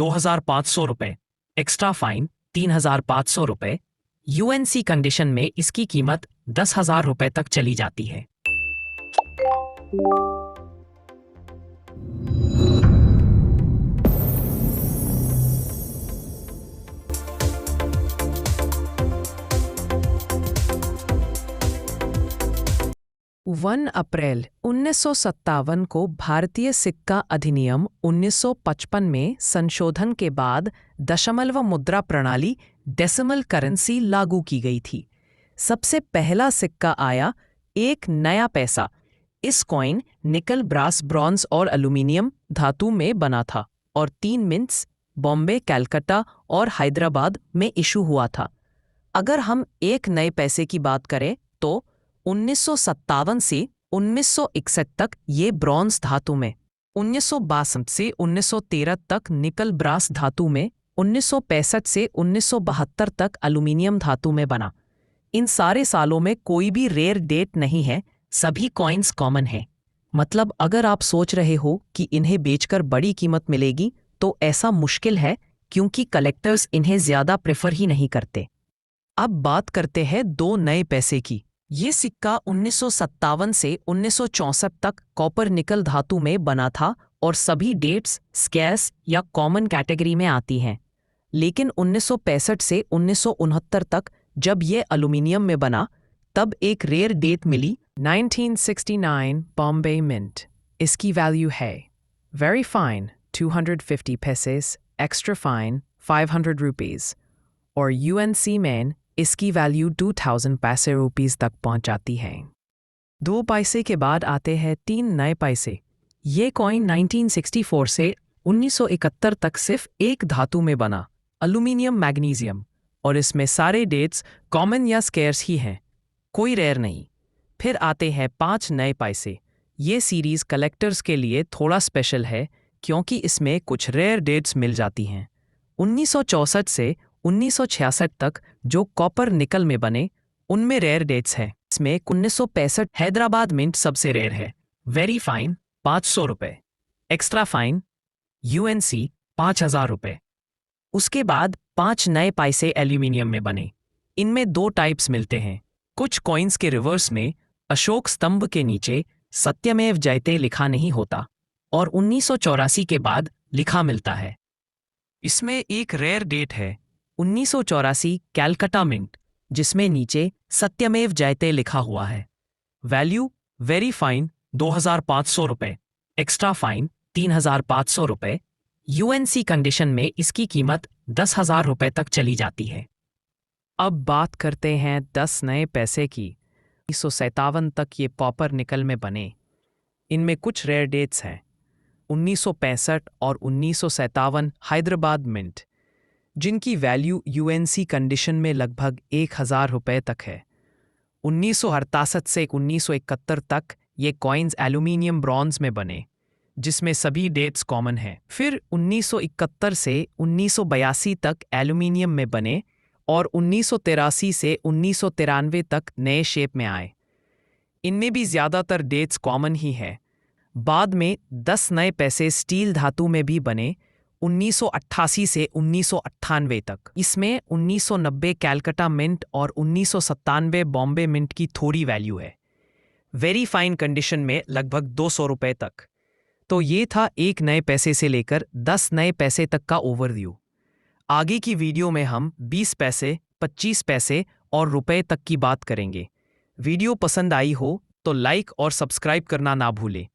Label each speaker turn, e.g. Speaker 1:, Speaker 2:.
Speaker 1: ₹2,500, extra fine ₹3,500। UNC condition में इसकी कीमत ₹10,000 तक चली जाती है।
Speaker 2: अप्रैल 1957 को भारतीय सिक्का अधिनियम 1955 में संशोधन के बाद दशमलव मुद्रा प्रणाली डेसिमल करेंसी लागू की गई थी। सबसे पहला सिक्का आया एक नया पैसा। इस कॉइन निकल, ब्रास, ब्रॉन्ज और एल्यूमीनियम धातु में बना था और 3 मिंट्स बॉम्बे, कलकत्ता और हैदराबाद में इशू हुआ था। अगर हम एक नए पैसे की बात करें तो 1957 से 1961 तक ये ब्रॉन्ज धातु में, 1962 से 1913 तक निकल, ब्रास धातु में, 1965 से 1972 तक एल्यूमीनियम धातु में बना। इन सारे सालों में कोई भी रेयर डेट नहीं है, सभी कॉइन्स कॉमन हैं। मतलब अगर आप सोच रहे हो कि इन्हें बेचकर बड़ी कीमत मिलेगी तो ऐसा मुश्किल है, क्योंकि कलेक्टर्स इन्हें ज्यादा प्रेफर ही नहीं करते। अब बात करते हैं 2 नए पैसे की। ये सिक्का 1957 से 1964 तक कॉपर निकल धातु में बना था और सभी डेट्स स्कैर्स या कॉमन कैटेगरी में आती हैं। लेकिन 1965 से 1969 तक जब ये एल्यूमीनियम में बना तब एक रेयर डेट मिली, 1969 बॉम्बे मिंट। इसकी वैल्यू है very fine 250 paises, extra fine 500 rupees और यूएनसी में इसकी वैल्यू 2000 पैसे रुपीस तक पहुंच जाती है। 2 पैसे के बाद आते हैं 3 नए पैसे। ये कॉइन 1964 से 1971 तक सिर्फ एक धातु में बना, एल्यूमीनियम मैग्नीशियम, और इसमें सारे डेट्स कॉमन या स्केर्स ही हैं, कोई रेयर नहीं। फिर आते हैं 5 नए पैसे। ये सीरीज कलेक्टर्स के लिए थोड़ा स्पेशल है क्योंकि इसमें कुछ रेयर डेट्स मिल जाती हैं। 1964 से 1966 तक जो कॉपर निकल में बने उनमें रेयर डेट्स हैं। इसमें 1965 हैदराबाद मिंट सबसे रेयर है, very fine ₹500, extra fine UNC ₹5,000। उसके बाद 5 नए पैसे एल्यूमीनियम में बने। इनमें 2 टाइप्स मिलते हैं। कुछ कॉइन्स के रिवर्स में अशोक स्तंभ के नीचे सत्यमेव जयते लिखा नहीं होता और 1984 के बाद लिखा मिलता है। इसमें एक रेयर डेट है 1984 कैलकाटा मिंट, जिसमें नीचे सत्यमेव जयते लिखा हुआ है। Value very fine ₹2,500, extra fine ₹3,500। UNC condition में इसकी कीमत ₹10,000 तक चली जाती है। अब बात करते हैं 10 नए पैसे की। 1957 तक ये कॉपर निकल में बने। इनमें कुछ रेयर डेट्स हैं, 1965 और 1957 हैदराबाद मिंट, जिनकी वैल्यू यूएनसी कंडीशन में लगभग ₹1,000 तक है। 1968 से 1971 तक ये कॉइन्स एल्यूमीनियम ब्रॉन्ज में बने, जिसमें सभी डेट्स कॉमन हैं। फिर 1971 से 1982 तक एल्यूमीनियम में बने और 1983 से 1993 तक नए शेप में आए। इनमें भी ज़्यादातर डेट्स कॉमन ही है। बाद में 10 नए पैसे स्टील धातु में भी बने, 1988 से 1998 तक। इसमें 1990 कैलकाटा मिंट और 1997 बॉम्बे मिंट की थोड़ी वैल्यू है, वेरी फाइन कंडीशन में लगभग ₹200 तक। तो ये था एक नए पैसे से लेकर 10 नए पैसे तक का ओवरव्यू। आगे की वीडियो में हम 20 पैसे, 25 पैसे और रुपए तक की बात करेंगे। वीडियो पसंद आई हो तो लाइक और सब्सक्राइब करना ना भूलें।